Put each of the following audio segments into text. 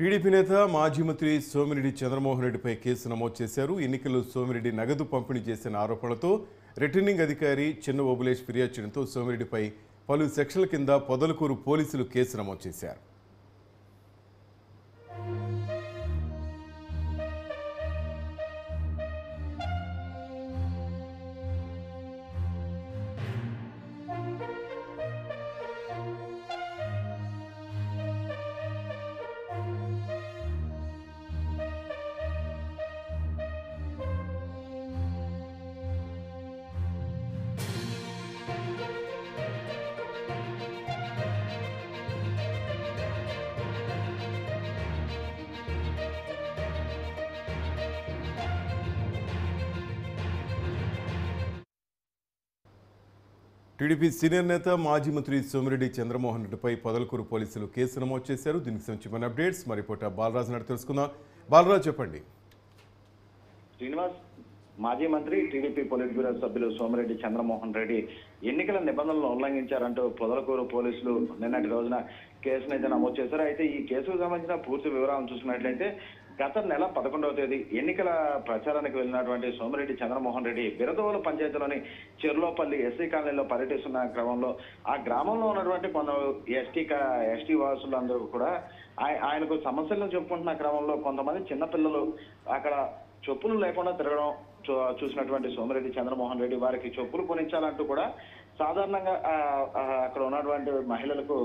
TDP నేత మాజీ మంత్రి సోమిరెడ్డి చంద్రమోహన్ రెడ్డిపై కేసు నమోదు చేశారు. ఎన్నికల్లో సోమిరెడ్డి నగదు పంపిణీ చేసిన ఆరోపణలతో రిటర్నింగ్ అధికారి చిన్న ఓబులేష్ ఫిర్యాదు చేయడంతో సోమిరెడ్డిపై పలు సెక్షన్ల కింద పొదలకూరు పోలీసులు కేసు నమోదు చేశారు. టీడీపీ సీనియర్ నేత మాజీ మంత్రి సోమిరెడ్డి చంద్రమోహన్ రెడ్డిపై పొదలకూరు పోలీసులు కేసు నమోదు చేశారు. దీనికి సంబంధించిన అప్డేట్స్ మరి రిపోర్టర్ బాలరాజు నాడు తెలుసుకుందాం. బాలరాజు చెప్పండి. శ్రీనివాస్, మాజీ మంత్రి టీడీపీ పొలిట్ బ్యూరో సభ్యులు సోమిరెడ్డి చంద్రమోహన్ రెడ్డి ఎన్నికల నిబంధనలను ఉల్లంఘించారంటూ పొదలకూరు పోలీసులు నిన్నటి రోజున కేసునైతే నమోదు చేశారు. అయితే ఈ కేసుకు సంబంధించిన పూర్తి వివరాలను చూసినట్లయితే గత నెల 11వ తేదీ ఎన్నికల ప్రచారానికి వెళ్ళినటువంటి సోమిరెడ్డి చంద్రమోహన్ రెడ్డి బిరదవోలు పంచాయతీలోని చెర్లోపల్లి ఎస్సీ కాలనీలో పర్యటిస్తున్న క్రమంలో ఆ గ్రామంలో ఉన్నటువంటి కొందరు ఎస్టీ వాసులందరూ కూడా ఆయనకు సమస్యలను చెప్పుకుంటున్న క్రమంలో కొంతమంది చిన్నపిల్లలు అక్కడ చెప్పులు లేకుండా తిరగడం చూసినటువంటి సోమిరెడ్డి చంద్రమోహన్ రెడ్డి వారికి చెప్పులు కొనించాలంటూ కూడా సాధారణంగా అక్కడ ఉన్నటువంటి మహిళలకు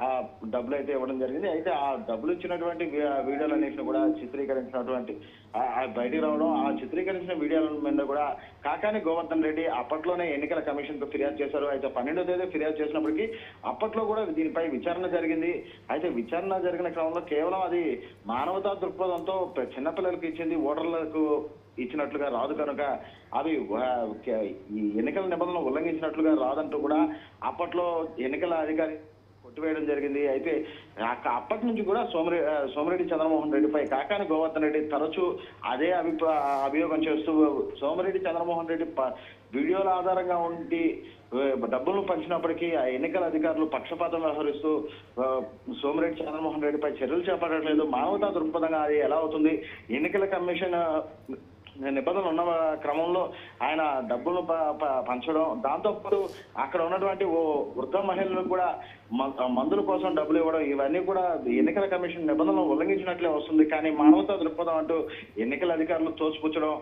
ఆ డబ్బులు అయితే ఇవ్వడం జరిగింది. అయితే ఆ డబ్బులు ఇచ్చినటువంటి వీడియోలన్నింటిని కూడా చిత్రీకరించినటువంటి బయటికి రావడం, ఆ చిత్రీకరించిన వీడియోల మీద కూడా కాకాని గోవర్ధన్ రెడ్డి అప్పట్లోనే ఎన్నికల కమిషన్ కు ఫిర్యాదు చేశారు. అయితే 12వ తేదీ ఫిర్యాదు చేసినప్పటికీ అప్పట్లో కూడా దీనిపై విచారణ జరిగింది. అయితే విచారణ జరిగిన క్రమంలో కేవలం అది మానవతా దృక్పథంతో చిన్నపిల్లలకు ఇచ్చింది, ఓటర్లకు ఇచ్చినట్లుగా రాదు కనుక అవి ఈ ఎన్నికల నిబంధనలు ఉల్లంఘించినట్లుగా రాదంటూ కూడా అప్పట్లో ఎన్నికల అధికారి కొట్టివేయడం జరిగింది. అయితే అప్పటి నుంచి కూడా సోమిరెడ్డి చంద్రమోహన్ రెడ్డిపై కాకాని గోవర్ధన్ రెడ్డి తరచూ అదే అభియోగం చేస్తూ సోమిరెడ్డి చంద్రమోహన్ రెడ్డి వీడియోల ఆధారంగా ఉండి డబ్బులను పంచినప్పటికీ ఆ ఎన్నికల అధికారులు పక్షపాతం వ్యవహరిస్తూ సోమిరెడ్డి చంద్రమోహన్ రెడ్డిపై చర్యలు చేపట్టలేదు. మానవతా దృక్పథంగా అది ఎలా అవుతుంది? ఎన్నికల కమిషన్ నిబంధనలు ఉన్న క్రమంలో ఆయన డబ్బులు పంచడం, దాంతోపాటు అక్కడ ఉన్నటువంటి ఓ వృద్ధ మహిళలకు కూడా మందుల కోసం డబ్బులు ఇవ్వడం, ఇవన్నీ కూడా ఎన్నికల కమిషన్ నిబంధనలు ఉల్లంఘించినట్లే వస్తుంది. కానీ మానవతా దృక్పథం అంటూ ఎన్నికల అధికారులు తోసిపుచ్చడం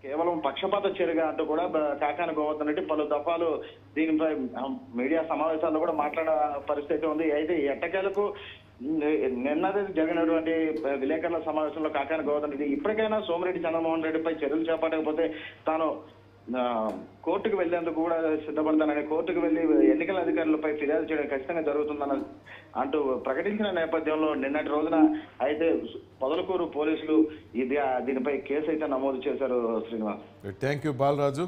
కేవలం పక్షపాత చర్యగా అంటూ కూడా కాకాని గోవర్ధన్ రెడ్డి పలు దఫాలు దీనిపై మీడియా సమావేశాల్లో కూడా మాట్లాడే పరిస్థితి ఉంది. అయితే ఎట్టకేలకు నిన్న జరిగినటువంటి విలేకరుల సమావేశంలో కాకాని గోవర్ధన్ రెడ్డి ఇప్పటికైనా సోమిరెడ్డి చంద్రమోహన్ రెడ్డిపై చర్యలు చేపట్టకపోతే తాను కోర్టుకు వెళ్లేందుకు కూడా సిద్ధపడతానని, కోర్టుకు వెళ్లి ఎన్నికల అధికారులపై ఫిర్యాదు చేయడం ఖచ్చితంగా జరుగుతుందని అంటూ ప్రకటించిన నేపథ్యంలో నిన్నటి రోజున అయితే పొదలకూరు పోలీసులు దీనిపై కేసు అయితే నమోదు చేశారు. Srinivas, thank you Balaraju.